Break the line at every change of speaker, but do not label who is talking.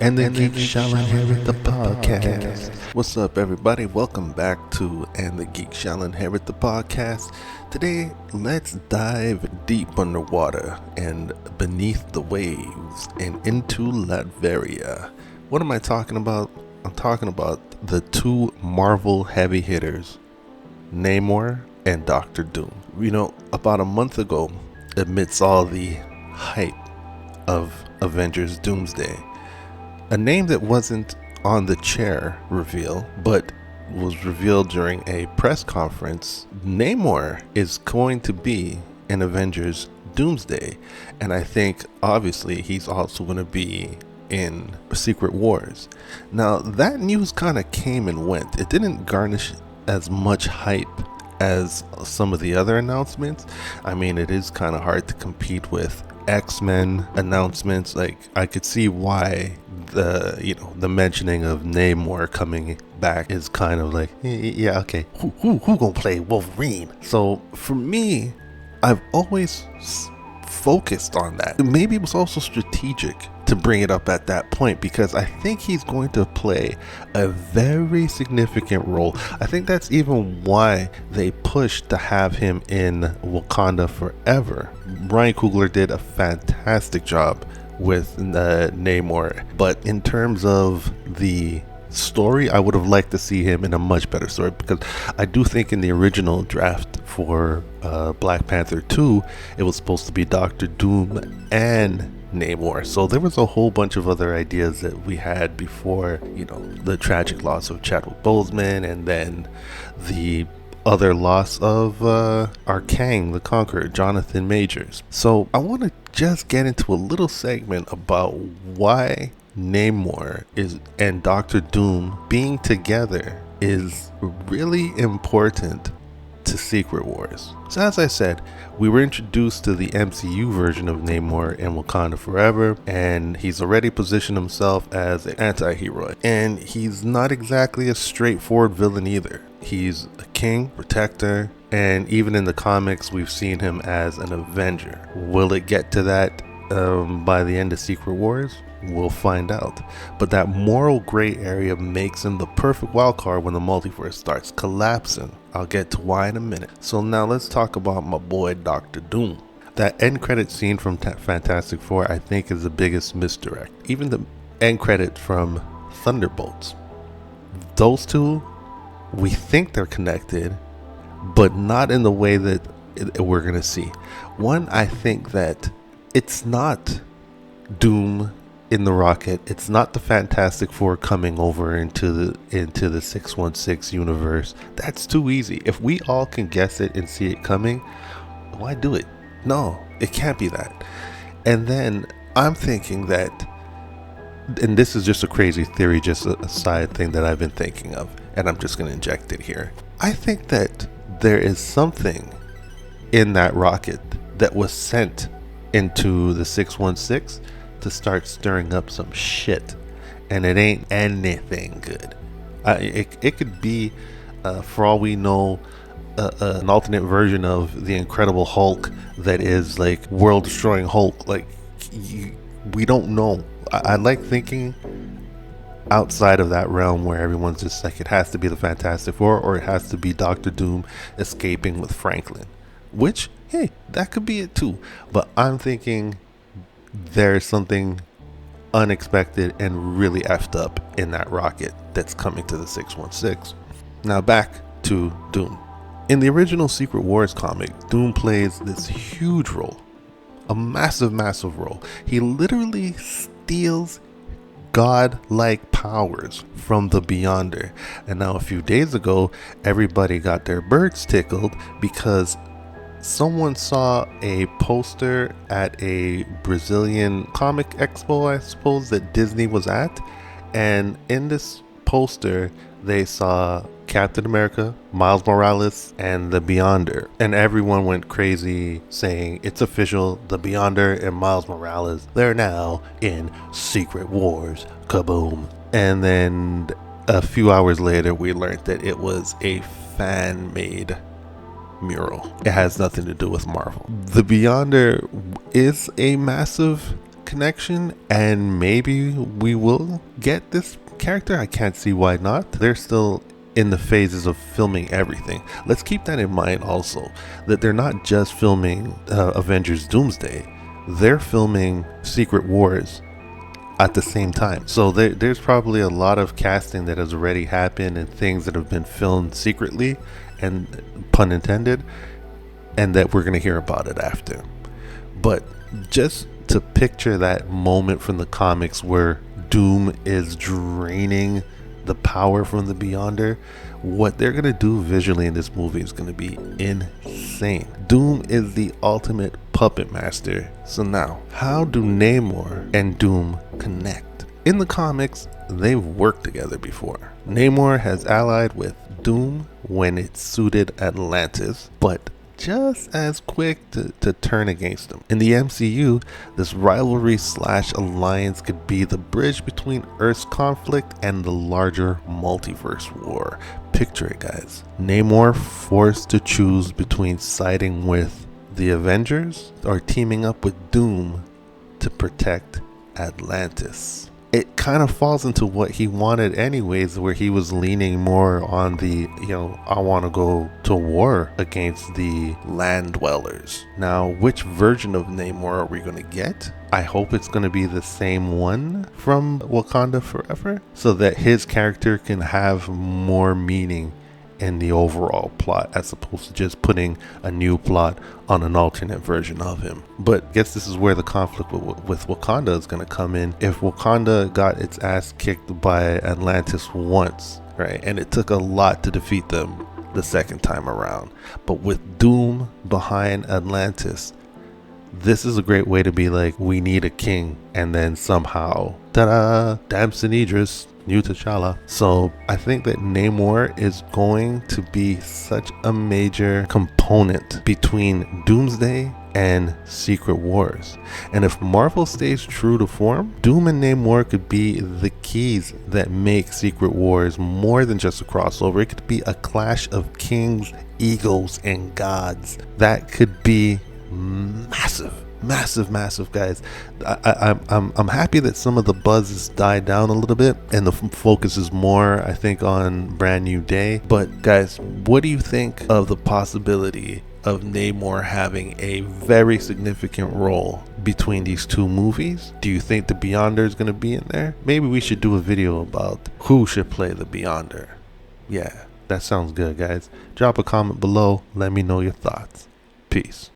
And the Geek Shall Inherit the Podcast. What's up, everybody? Welcome back to And the Geek Shall Inherit the Podcast. Today, let's dive deep underwater and beneath the waves and into Latveria. What am I talking about? I'm talking about the two Marvel heavy hitters, Namor and Doctor Doom. You know, about a month ago, amidst all the hype of Avengers Doomsday, a name that wasn't on the chair reveal, but was revealed during a press conference. Namor is going to be in Avengers Doomsday, and I think obviously he's also going to be in Secret Wars. Now that news kind of came and went. It didn't garnish as much hype as some of the other announcements. I mean, it is kind of hard to compete with X-Men announcements. Like, I could see why the mentioning of Namor coming back is kind of like, yeah, okay, who gonna play Wolverine? So for me, I've always focused on that. Maybe it was also strategic to bring it up at that point, because I think he's going to play a very significant role. I think that's even why they pushed to have him in Wakanda Forever. Ryan Coogler did a fantastic job with Namor, but in terms of the story, I would have liked to see him in a much better story, because I do think in the original draft for Black Panther 2, it was supposed to be Doctor Doom and Namor. So there was a whole bunch of other ideas that we had before, the tragic loss of Chadwick Boseman, and then the other loss of our Kang the Conqueror, Jonathan Majors. So I want to just get into a little segment about why Namor and Doctor Doom being together is really important to Secret Wars. So as I said, we were introduced to the MCU version of Namor in Wakanda Forever, and he's already positioned himself as an anti-hero. And he's not exactly a straightforward villain either. He's a king, protector, and even in the comics, we've seen him as an Avenger. Will it get to that by the end of Secret Wars? We'll find out. But that moral gray area makes him the perfect wildcard when the multiverse starts collapsing. I'll get to why in a minute. So now let's talk about my boy Doctor Doom. That end credit scene from Fantastic Four, I think, is the biggest misdirect. Even the end credit from Thunderbolts. Those two, we think they're connected, but not in the way that we're going to see. One, I think that it's not Doom in the rocket. It's not the Fantastic Four coming over into the 616 universe. That's too easy. If we all can guess it and see it coming, why do it? No, it can't be that. And then I'm thinking that, and this is just a crazy theory, just a side thing that I've been thinking of, and I'm just going to inject it here. I think that there is something in that rocket that was sent into the 616 to start stirring up some shit, and it ain't anything good. It could be, for all we know, an alternate version of the Incredible Hulk that is like world-destroying Hulk. Like, we don't know. I like thinking outside of that realm where everyone's just like, it has to be the Fantastic Four, or it has to be Doctor Doom escaping with Franklin, which, hey, that could be it too. But I'm thinking there's something unexpected and really effed up in that rocket that's coming to the 616. Now back to Doom. In the original Secret Wars comic, Doom plays this huge role, a massive role. He literally steals godlike powers from the Beyonder. And now a few days ago, everybody got their birds tickled because someone saw a poster at a Brazilian comic expo, I suppose, that Disney was at. And in this poster, they saw Captain America, Miles Morales, and the Beyonder. And everyone went crazy saying, it's official, the Beyonder and Miles Morales, they're now in Secret Wars. Kaboom. And then a few hours later, we learned that it was a fan-made mural. It has nothing to do with Marvel. The Beyonder is a massive connection, and maybe we will get this character. I can't see why not. They're still in the phases of filming everything. Let's keep that in mind also, that they're not just filming Avengers Doomsday, they're filming Secret Wars at the same time. So there's probably a lot of casting that has already happened and things that have been filmed secretly, and pun intended, and that we're going to hear about it after. But just to picture that moment from the comics where Doom is draining the power from the Beyonder, what they're going to do visually in this movie is going to be insane. Doom is the ultimate puppet master. So now, how do Namor and Doom connect? In the comics, they've worked together before. Namor has allied with Doom when it suited Atlantis, but just as quick to turn against him. In the MCU, this rivalry / alliance could be the bridge between Earth's conflict and the larger multiverse war. Picture it, guys. Namor forced to choose between siding with the Avengers or teaming up with Doom to protect Atlantis. It kind of falls into what he wanted anyways, where he was leaning more on the, I want to go to war against the land dwellers. Now, which version of Namor are we going to get? I hope it's going to be the same one from Wakanda Forever, so that his character can have more meaning in the overall plot, as opposed to just putting a new plot on an alternate version of him. But I guess this is where the conflict with Wakanda is going to come in. If Wakanda got its ass kicked by Atlantis once, right, and it took a lot to defeat them the second time around, but with Doom behind Atlantis, this is a great way to be like, we need a king, and then somehow, ta-da, Damson Idris, new T'Challa. So I think that Namor is going to be such a major component between Doomsday and Secret Wars. And if Marvel stays true to form, Doom and Namor could be the keys that make Secret Wars more than just a crossover. It could be a clash of kings, egos, and gods. That could be massive, guys. I'm happy that some of the buzz has died down a little bit and the focus is more, I think, on Brand New Day. But guys, what do you think of the possibility of Namor having a very significant role between these two movies? Do you think the Beyonder is going to be in there? Maybe we should do a video about who should play the Beyonder. Yeah, that sounds good, guys. Drop a comment below. Let me know your thoughts. Peace.